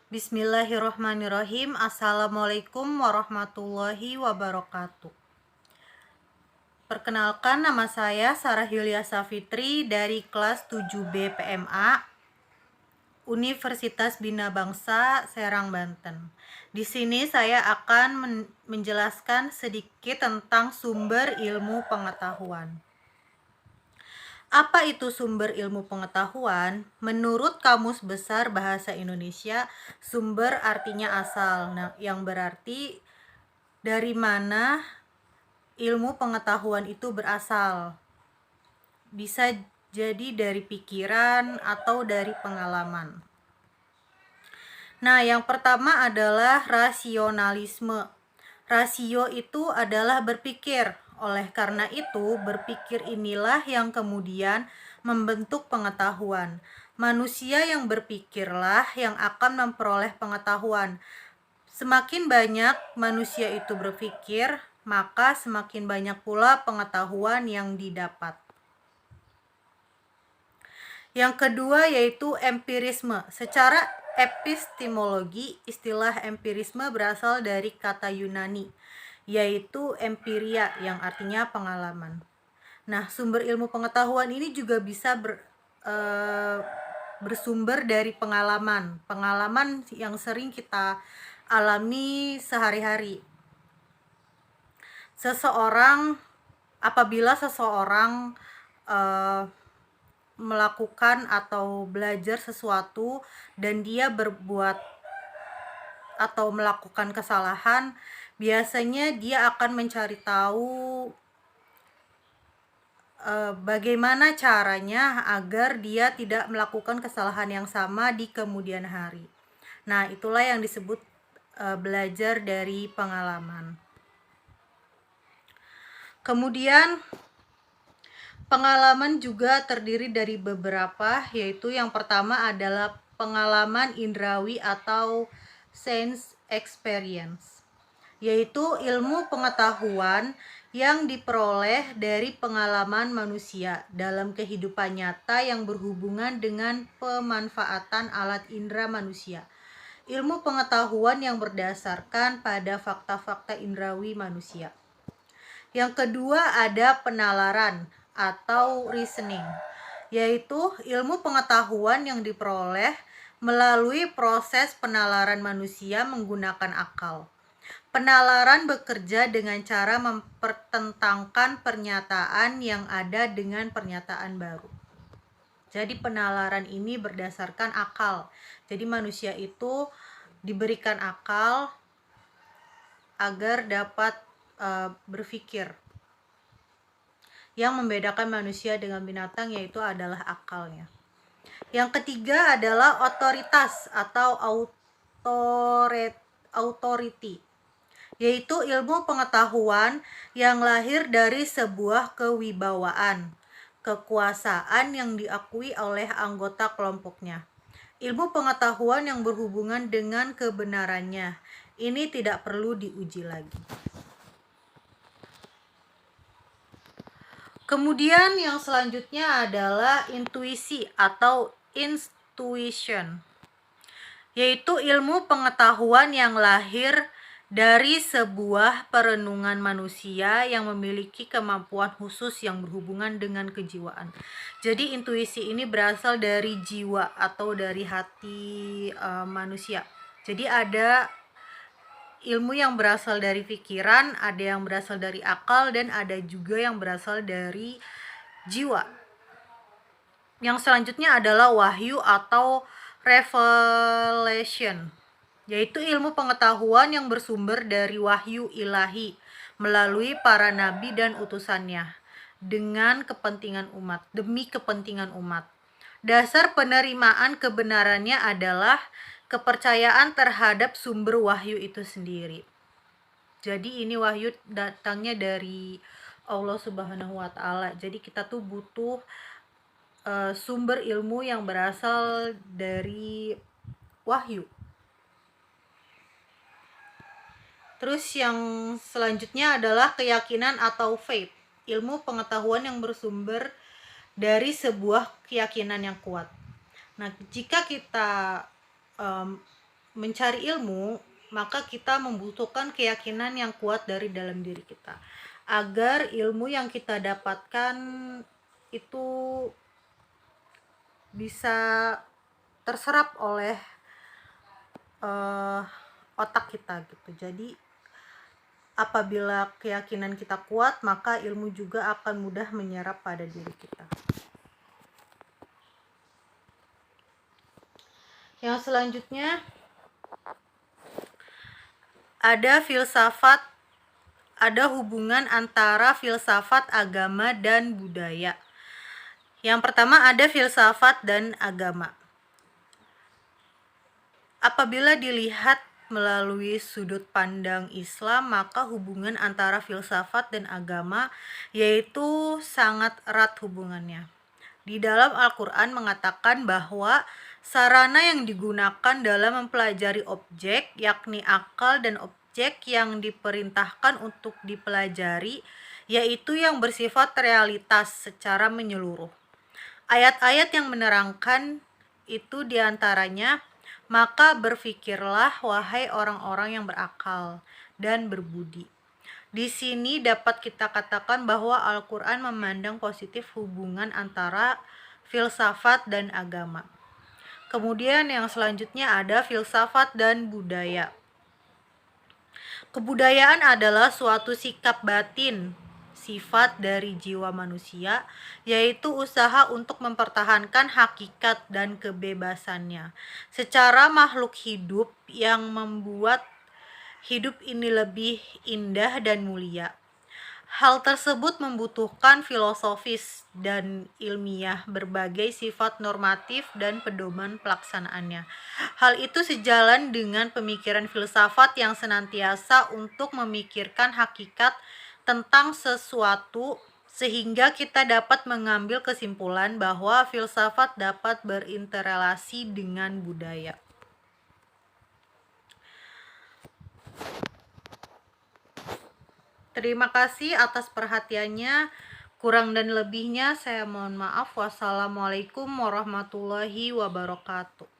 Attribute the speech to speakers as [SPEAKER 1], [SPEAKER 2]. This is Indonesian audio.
[SPEAKER 1] Bismillahirrohmanirrohim. Assalamualaikum warahmatullahi wabarakatuh. Perkenalkan, nama saya Sarah Yulia Safitri dari kelas 7B PMA Universitas Bina Bangsa, Serang, Banten. Di sini saya akan menjelaskan sedikit tentang sumber ilmu pengetahuan. Apa itu sumber ilmu pengetahuan? Menurut Kamus Besar Bahasa Indonesia, sumber artinya asal. Nah, yang berarti dari mana ilmu pengetahuan itu berasal. Bisa jadi dari pikiran atau dari pengalaman. Nah, yang pertama adalah rasionalisme. Rasio itu adalah berpikir. Oleh karena itu, berpikir inilah yang kemudian membentuk pengetahuan. Manusia yang berpikirlah yang akan memperoleh pengetahuan. Semakin banyak manusia itu berpikir, maka semakin banyak pula pengetahuan yang didapat. Yang kedua yaitu empirisme. Secara epistemologi, istilah empirisme berasal dari kata Yunani, yaitu empiria yang artinya pengalaman. Nah, sumber ilmu pengetahuan ini juga bisa bersumber dari pengalaman yang sering kita alami sehari-hari. Apabila seseorang melakukan atau belajar sesuatu dan dia berbuat atau melakukan kesalahan, biasanya dia akan mencari tahu bagaimana caranya agar dia tidak melakukan kesalahan yang sama di kemudian hari. Nah, itulah yang disebut belajar dari pengalaman. Kemudian pengalaman juga terdiri dari beberapa, yaitu yang pertama adalah pengalaman indrawi atau sense experience, yaitu ilmu pengetahuan yang diperoleh dari pengalaman manusia dalam kehidupan nyata yang berhubungan dengan pemanfaatan alat indera manusia. Ilmu pengetahuan yang berdasarkan pada fakta-fakta indrawi manusia. Yang kedua ada penalaran atau reasoning, yaitu ilmu pengetahuan yang diperoleh melalui proses penalaran manusia menggunakan akal. Penalaran bekerja dengan cara mempertentangkan pernyataan yang ada dengan pernyataan baru. Jadi penalaran ini berdasarkan akal. Jadi manusia itu diberikan akal agar dapat berpikir. Yang membedakan manusia dengan binatang yaitu adalah akalnya. Yang ketiga adalah otoritas atau authority, yaitu ilmu pengetahuan yang lahir dari sebuah kewibawaan, kekuasaan yang diakui oleh anggota kelompoknya. Ilmu pengetahuan yang berhubungan dengan kebenarannya. Ini tidak perlu diuji lagi. Kemudian yang selanjutnya adalah intuisi atau intuition, yaitu ilmu pengetahuan yang lahir dari sebuah perenungan manusia yang memiliki kemampuan khusus yang berhubungan dengan kejiwaan. Jadi intuisi ini berasal dari jiwa atau dari hati manusia. Jadi ada ilmu yang berasal dari pikiran, ada yang berasal dari akal, dan ada juga yang berasal dari jiwa. Yang selanjutnya adalah wahyu atau revelation, yaitu ilmu pengetahuan yang bersumber dari wahyu ilahi melalui para nabi dan utusannya demi kepentingan umat. Dasar penerimaan kebenarannya adalah kepercayaan terhadap sumber wahyu itu sendiri. Jadi ini wahyu datangnya dari Allah Subhanahu wa Ta'ala. Jadi kita tuh butuh sumber ilmu yang berasal dari wahyu. Terus yang selanjutnya adalah keyakinan atau faith, ilmu pengetahuan yang bersumber dari sebuah keyakinan yang kuat. Nah, jika kita mencari ilmu, maka kita membutuhkan keyakinan yang kuat dari dalam diri kita, agar ilmu yang kita dapatkan itu bisa terserap oleh otak kita gitu. Jadi apabila keyakinan kita kuat, maka ilmu juga akan mudah menyerap pada diri kita. Yang selanjutnya ada filsafat, ada hubungan antara filsafat, agama, dan budaya. Yang pertama ada filsafat dan agama. Apabila dilihat melalui sudut pandang Islam, maka hubungan antara filsafat dan agama yaitu sangat erat hubungannya. Di dalam Al-Quran mengatakan bahwa sarana yang digunakan dalam mempelajari objek, yakni akal dan objek yang diperintahkan untuk dipelajari, yaitu yang bersifat realitas secara menyeluruh. Ayat-ayat yang menerangkan itu diantaranya, maka berfikirlah wahai orang-orang yang berakal dan berbudi. Di sini dapat kita katakan bahwa Al-Quran memandang positif hubungan antara filsafat dan agama. Kemudian yang selanjutnya ada filsafat dan budaya. Kebudayaan adalah suatu sikap batin, sifat dari jiwa manusia, yaitu usaha untuk mempertahankan hakikat dan kebebasannya secara makhluk hidup yang membuat hidup ini lebih indah dan mulia. Hal tersebut membutuhkan filosofis dan ilmiah, berbagai sifat normatif dan pedoman pelaksanaannya. Hal itu sejalan dengan pemikiran filsafat yang senantiasa untuk memikirkan hakikat tentang sesuatu, sehingga kita dapat mengambil kesimpulan bahwa filsafat dapat berinterelasi dengan budaya. Terima kasih atas perhatiannya. Kurang dan lebihnya saya mohon maaf. Wassalamualaikum warahmatullahi wabarakatuh.